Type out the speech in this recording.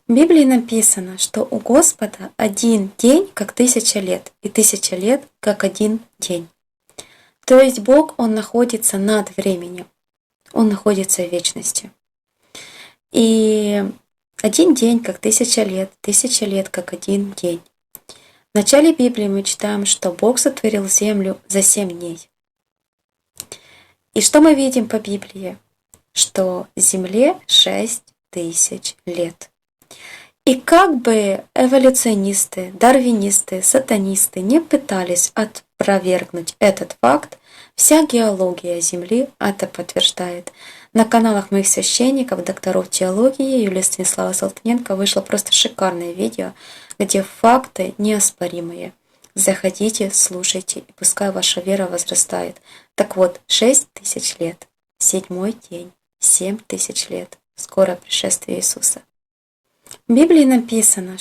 В Библии написано, что у Господа один день, как 1000 лет, и 1000 лет, как один день. То есть Бог, Он находится над временем, Он находится в вечности. И один день, как 1000 лет, 1000 лет, как один день. В начале Библии мы читаем, что Бог сотворил землю за 7 дней. И что мы видим по Библии? Что Земле 6000 лет. И как бы эволюционисты, дарвинисты, сатанисты не пытались опровергнуть этот факт, вся геология Земли это подтверждает. На каналах моих священников, докторов теологии Юлии Станислава Салтаненко вышло просто шикарное видео, где факты неоспоримые. Заходите, слушайте, и пускай ваша вера возрастает. Так вот, 6000 лет, 7-й день, 7000 лет, скоро пришествие Иисуса. В Библии написано,